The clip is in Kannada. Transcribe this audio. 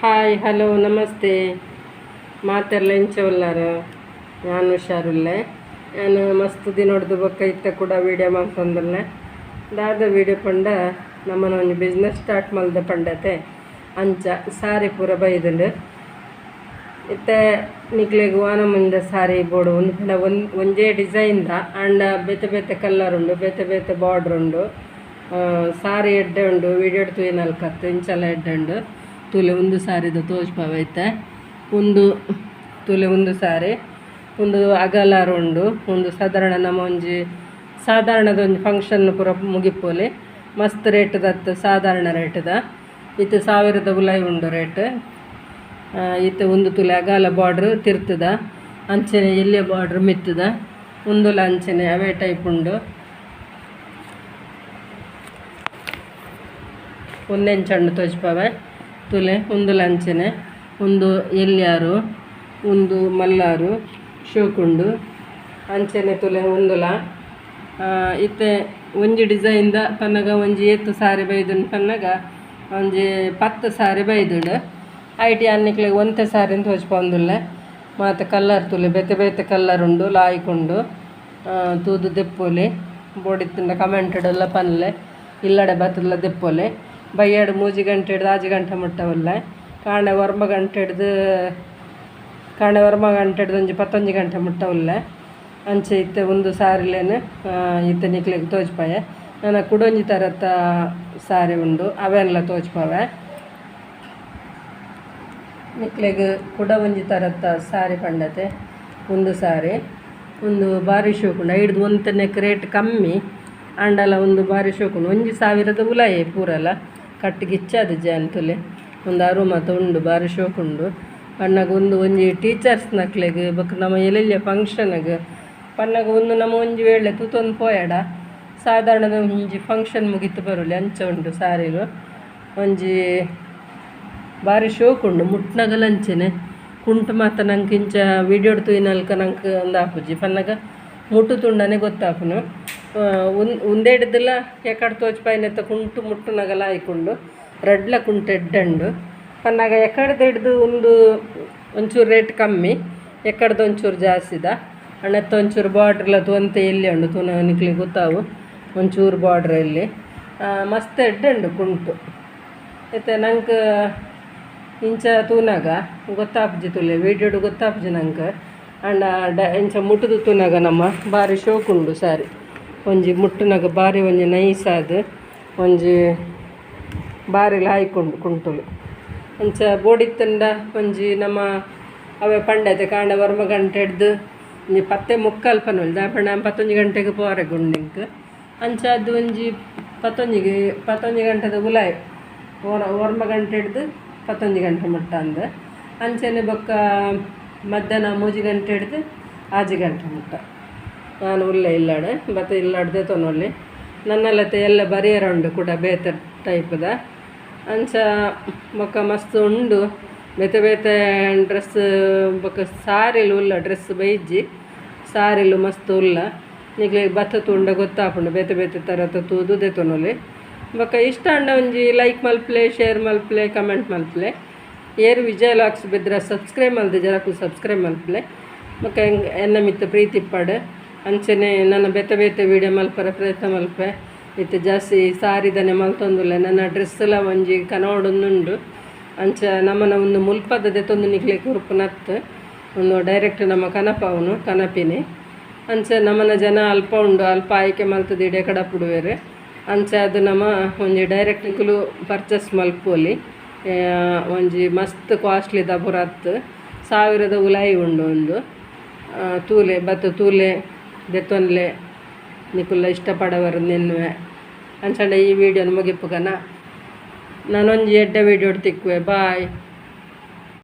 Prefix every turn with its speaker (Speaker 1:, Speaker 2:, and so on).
Speaker 1: ಹಾಯ್ ಹಲೋ ನಮಸ್ತೆ. ಮಾತೆಲ್ಲ ಇಂಚವಲ್ಲಾರ ನಾನು ಹುಷಾರಿಲ್ಲೆ. ನಾನು ಮಸ್ತ್ ದಿನೊಡ್ದು ಬೊಕ್ಕ ಇತ್ತ ಕೂಡ ವೀಡಿಯೋ ಮಾಡ್ತಂದಲ್ಲೆ ದಾದ ವೀಡಿಯೋ ಪಂಡ ನಮ್ಮನ ಒಂದು ಬಿಸ್ನೆಸ್ ಸ್ಟಾರ್ಟ್ ಮಲ್ದ ಪಂಡತೆ ಅಂಚ ಸಾರಿ ಪೂರ ಬೈದುಂಡು ಇತ್ತ ನಿಕ್ಲೆಗ್ ವಾನ ಮುಂದೆ ಸಾರಿ ಬೋಡು ಒಂದೇ ಡಿಸೈನ್ದ ಆಂಡ ಬೇತೆ ಬೇತೆ ಕಲರ್ ಉಂಡು, ಬೇತೆ ಬೇತೆ ಬಾರ್ಡ್ರ್ ಉಂಡು. ಸಾರಿ ಎಡ್ಡೆ ಉಂಡು, ವೀಡಿಯೋ ತೂಯಿನಲ್ಕತ್ತು ಇಂಚೆಲ್ಲ ಎಡ್ಡೆ ಉಂಡು. ತುಲೆ ಒಂದು ಸಾರಿದ ತೋಜ್ಪಾವೈತೆ ಒಂದು ತುಲೆ ಒಂದು ಸಾರಿ ಒಂದು ಅಗಲಾರ ಉಂಡು. ಒಂದು ಸಾಧಾರಣ ನಮ್ಮ ಒಂಜಿ ಸಾಧಾರಣದೊಂದು ಫಂಕ್ಷನ್ ಪೂರ ಮುಗಿಪೋಲಿ ಮಸ್ತ್ ರೇಟ್ದತ್ತು ಸಾಧಾರಣ ರೇಟ್ದ ಇತ್ತು 1000 ಉಲೈ ಉಂಡು ರೇಟ್. ಇತ್ತು ಒಂದು ತುಲೆ ಅಗಾಲ ಬಾರ್ಡ್ರ್ ತಿರ್ತದ ಅಂಚನೆ ಎಲ್ಲಿಯ ಬಾರ್ಡ್ರ್ ಮಿತ್ತದ ಒಂದುಲ ಅಂಚನೆ ಅವೇ ಟೈಪ್ ಉಂಡು. ಒಂದೆಂಚಂಡು ತೋಜ್ಪಾವೆ ತುಲೆ ಒಂದು ಲಂಚನೆ ಒಂದು ಎಲ್ಯಾರು ಒಂದು ಮಲ್ಲಾರು ಶೋಕುಂಡು ಅಂಚನೆ ತುಲೆ ಒಂದುಲ ಇತ್ತೆ ಒಂಜಿ ಡಿಸೈನ್ದ ಪನ್ನಗ ಒಂಜಿ ಏತ್ತು ಸಾರಿ ಬೈದುಂಡು ಪನ್ನಗ ಒಂಜಿ 10 ಸಾರಿ ಬೈದುಂಡು ಐಟಿ ಅನ್ನಿಕ್ಲೆಗ್ ಒಂತೆ ಸಾರಿ ಅಂತ ತೋಜ್ಪೊಂದುಲ್ಲೆ. ಮತ್ತು ಕಲ್ಲರ್ ತುಲೆ ಬೇತೆ ಬೇತೆ ಕಲ್ಲರ್ ಉಂಡು ಲಾಯ್ಕೊಂಡು ತೂದು ದೆಪ್ಪೊಲಿ ಬೋಡಿತ್ತಿಂದ ಕಮೆಂಟೆಡ್ ಪನ್ಲೆ ಇಲ್ಲಡೆ ಬತ್ತಲ್ಲ ದೆಪ್ಪೊಲಿ ಬೈಯಡು 3 ಗಂಟೆ ಹಿಡ್ದು 6 ಗಂಟೆ ಮುಟ್ಟವಲ್ಲ ಕಾಣೆ ವರ್ಮ ಗಂಟೆ ಹಿಡ್ದು ಒಂಜಿ 11 ಗಂಟೆ ಮುಟ್ಟವಲ್ಲ ಅಂಚೆ ಇತ್ತೆ ಒಂದು ಸಾರಿಲೇನು ಇತ್ತೆ ನಿಕ್ಲೆಗ್ ತೋಜ್ಪಾಯೆ. ನಾನು ಕುಡೊಂಜಿ ಥರದ ಸಾರಿ ಉಂಡು ಅವೆಲ್ಲ ತೋಜ್ಪಾವೆ. ನಿಕ್ಲೆಗ್ ಕುಡ ಒಂಜಿ ಥರದ ಸಾರಿ ಪಂಡತೆ ಒಂದು ಸಾರಿ ಒಂದು ಬಾರಿ ಶೋಕುಂಡು ಹಿಡ್ದು ಒಂತನೆಕ್ ರೇಟ್ ಕಮ್ಮಿ ಅಂಡಲ ಒಂದು ಬಾರಿ ಶೋಕುಂಡು 1000 ಉಲಾಯೆ ಪೂರಲ ಕಟ್ಟಿಗಿಚ್ಚದು ಜಾನ್ತುಲೆ ಒಂದು 60 ಉಂಡು ಬಾರಿ ಶೋಕುಂಡು. ಪನ್ನಗ ಒಂಜಿ ಟೀಚರ್ಸ್ ನಕ್ಲೆಗ್ ಬೊಕ್ಕ ನಮ್ಮ ಎಲ್ಲೆಲ್ಲ ಫಂಕ್ಷನ್ಗೆ ಪನ್ನಗ ನಮ್ಮ ಒಂಜಿ ವೇಳೆ ತೂತೊಂದು ಪೋಯಡ ಸಾಧಾರಣದ ಒಂಜಿ ಫಂಕ್ಷನ್ ಮುಗಿತು ಬರೋಲಿ ಅಂಚ ಉಂಡು ಸಾರಿಲು ಒಂಜಿ ಬಾರಿ ಶೋಕುಂಡು ಮುಟ್ನಗಲಂಚನೆ ಕುಂಟು ಮಾತ ನಂಗೆ ಇಂಚ ವೀಡಿಯೋ ತೂಯಿನಲ್ಕ ನಂಗೆ ಒಂದು ಆಪುಜಿ ಪನ್ನಗ ಮುಟ್ಟು ತುಂಡನೆ ಗೊತ್ತಾಪುನು ಒಂದೇ ಹಿಡ್ದಲ್ಲ ಎಕಡೆ ತೋಚ್ಪಾಯಿನೆತ್ತ ಕುಂಟು ಮುಟ್ಟು ನಗಲ ಆಯ್ಕೊಂಡು ರಡ್ಲ ಕುಂಟು ಎಡ್ಡಂಡು ಪನ್ನಾಗ ಎಕಡ್ದು ಹಿಡ್ದು ಒಂಚೂರು ರೇಟ್ ಕಮ್ಮಿ ಎಕಡ್ದು ಒಂಚೂರು ಜಾಸ್ತಿದ ಅಣ್ಣತ್ತ ಒಂಚೂರು ಬಾರ್ಡ್ರ್ಲ ತೂಂತೆ ಎಲ್ಲಿ ಉಂಡು ತೂನ ನಿಕ್ಲಿಗೆ ಗೊತ್ತಾವು ಒಂಚೂರು ಬಾರ್ಡ್ರ್ ಇಲ್ಲಿ ಮಸ್ತ್ ಎಡ್ಡಂಡು ಕುಂಟು ಮತ್ತು ನಂಗೆ ಇಂಚ ತೂನಾಗ ಗೊತ್ತಾಪುಜಿ ತುಲೆ ವೀಡಿಯೋಡು ಗೊತ್ತಾಪುಜಿ ನಂಗೆ ಅಂಡ ಇಂಚ ಮುಟ್ಟುದು ತೂನಾಗ ನಮ್ಮ ಬಾರಿ ಶೋಕುಂಡು ಸಾರಿ ಒಂಜಿ ಮುಟ್ಟುನಾಗ ಬಾರಿ ಒಂಜಿ ನೈಸಾದ ಒಂಜಿ ಬಾರಿಲ ಹಾಯ್ಕೊಂಡು ಕುಂಟುಲು ಅಂಚ ಬೋಡಿತ್ತಂಡ ಒಂಜಿ ನಮ್ಮ ಅವೇ ಪಂಡತೆ ಕಾಂಡ ವರ್ಮ ಗಂಟೆ ಹಿಡ್ದು ಒಂಜಿ 10:45 ಪನೊಲಿ ದಾಪಂಡ 11 ಗಂಟೆಗೆ ಪೋರೆ ಗುಂಡಿಂಕ್ ಅಂಚ ಅದು ಒಂಜಿ 11 ಗಂಟೆದ ಉಲಾಯ್ ವರ್ಮ ಗಂಟೆ ಹಿಡ್ದು 11 ಗಂಟೆ ಮುಟ್ಟ ಅಂದ ಅಂಚನೆ ಬೊಕ್ಕ ಮಧ್ಯಾಹ್ನ 3 ಗಂಟೆ ಹಿಡ್ದು 6 ಗಂಟೆ ಮುಟ್ಟ ನಾನು ಉಲ್ಲೆ ಇಲ್ಲಾಡೆ ಮತ್ತು ಇಲ್ಲಾಡ್ದೆ ತೊನೊಲ್ಲಿ ನನ್ನಲ್ಲತೆ ಎಲ್ಲ ಬರಿಯರ ಉಂಡು ಕೂಡ ಬೇತೆ ಟೈಪ್ದ ಅಂಚ ಬೊಕ್ಕ ಮಸ್ತ್ ಉಂಡು ಬೇತೆ ಬೇತೆ ಡ್ರೆಸ್ ಬೊಕ್ಕ ಸಾರಿಲು ಉಲ್ಲ ಡ್ರೆಸ್ ಬೈಜಿ ಸಾರಿಲು ಮಸ್ತ್ ಉಲ್ಲ ನಿಕ್ಲೆ ಬತ್ತ ತುಂಡ ಗೊತ್ತಾಪುಂಡು ಬೇತೆ ಬೇತೆ ಥರದ ತೂದುದೆ ತೊನೊಲಿ ಬೊಕ್ಕ ಇಷ್ಟ ಅಂಡ ಒಂಜಿ ಲೈಕ್ ಮಲ್ಪ್ಲೆ ಶೇರ್ ಮಲ್ಪ್ಲೆ ಕಮೆಂಟ್ ಮಲ್ಪ್ಲೆ ಏರು ವಿಜಯ ಲಾಕ್ಸ್ ಬಿದ್ರೆ ಸಬ್ಸ್ಕ್ರೈಬ್ ಮಲ್ದೆ ಜರಕು ಸಬ್ಸ್ಕ್ರೈಬ್ ಮಲ್ಪ್ಲೆ ಬೊಕ್ಕ ಎನ್ನ ಮಿತ್ತ ಪ್ರೀತಿ ಪಡೆ ಅಂಚನೆ ನನ್ನ ಬೇತೆ ಬೇತೆ ವೀಡಿಯೋ ಮಲ್ಪರ ಪ್ರಯತ್ನ ಮಲ್ಪೆ ಇತ್ತು ಜಾಸ್ತಿ ಸಾರಿದನೆ ಮಲ್ತೊಂದುಲ್ಲೆ ನನ್ನ ಡ್ರೆಸ್ ಎಲ್ಲ ಒಂಜಿ ಕನೋಡೊಂದುಂಡು ಅಂಚ ನಮ್ಮನ ಒಂದು ಮುಲ್ಪದದೆ ತೊಂದು ನಿಕ್ಲಿಕ್ಕೆ ಹುರುಪುನತ್ತು ಒಂದು ಡೈರೆಕ್ಟ್ ನಮ್ಮ ಕನಪ ಅವನು ಕನಪಿನಿ ಅಂಚ ನಮ್ಮನ ಜನ ಅಲ್ಪ ಉಂಡು ಅಲ್ಪ ಆಯ್ಕೆ ಮಲ್ತದ ಇಡೆ ಕಡಪುಡುವೆರೆ ಅಂಚ ಅದು ನಮ್ಮ ಒಂಜಿ ಡೈರೆಕ್ಟ್ ನಿಕುಲು ಪರ್ಚೇಸ್ ಮಲ್ಪೋಲಿ ಒಂಜಿ ಮಸ್ತ್ ಕಾಸ್ಟ್ಲಿದ ಪುರತ್ತು 1000 ಉಲಾಯಿ ಉಂಡು ಒಂದು ತೂಲೆ ಬತ್ತು ತೂಲೆ ದೆತ್ತೊನ್ಲೆ ನಿಕುಲ್ಲ ಇಷ್ಟಪಡವರು ನೆನ್ನುವೆ ಅಂಚಂಡ ಈ ವಿಡಿಯೋನ ಮುಗಿಪ್ಪುಗನ ನಾನೊಂಜಿ ಎಡ್ಡೆ ವೀಡಿಯೋ ತಿಕ್ಕುವೆ ಬಾಯ್.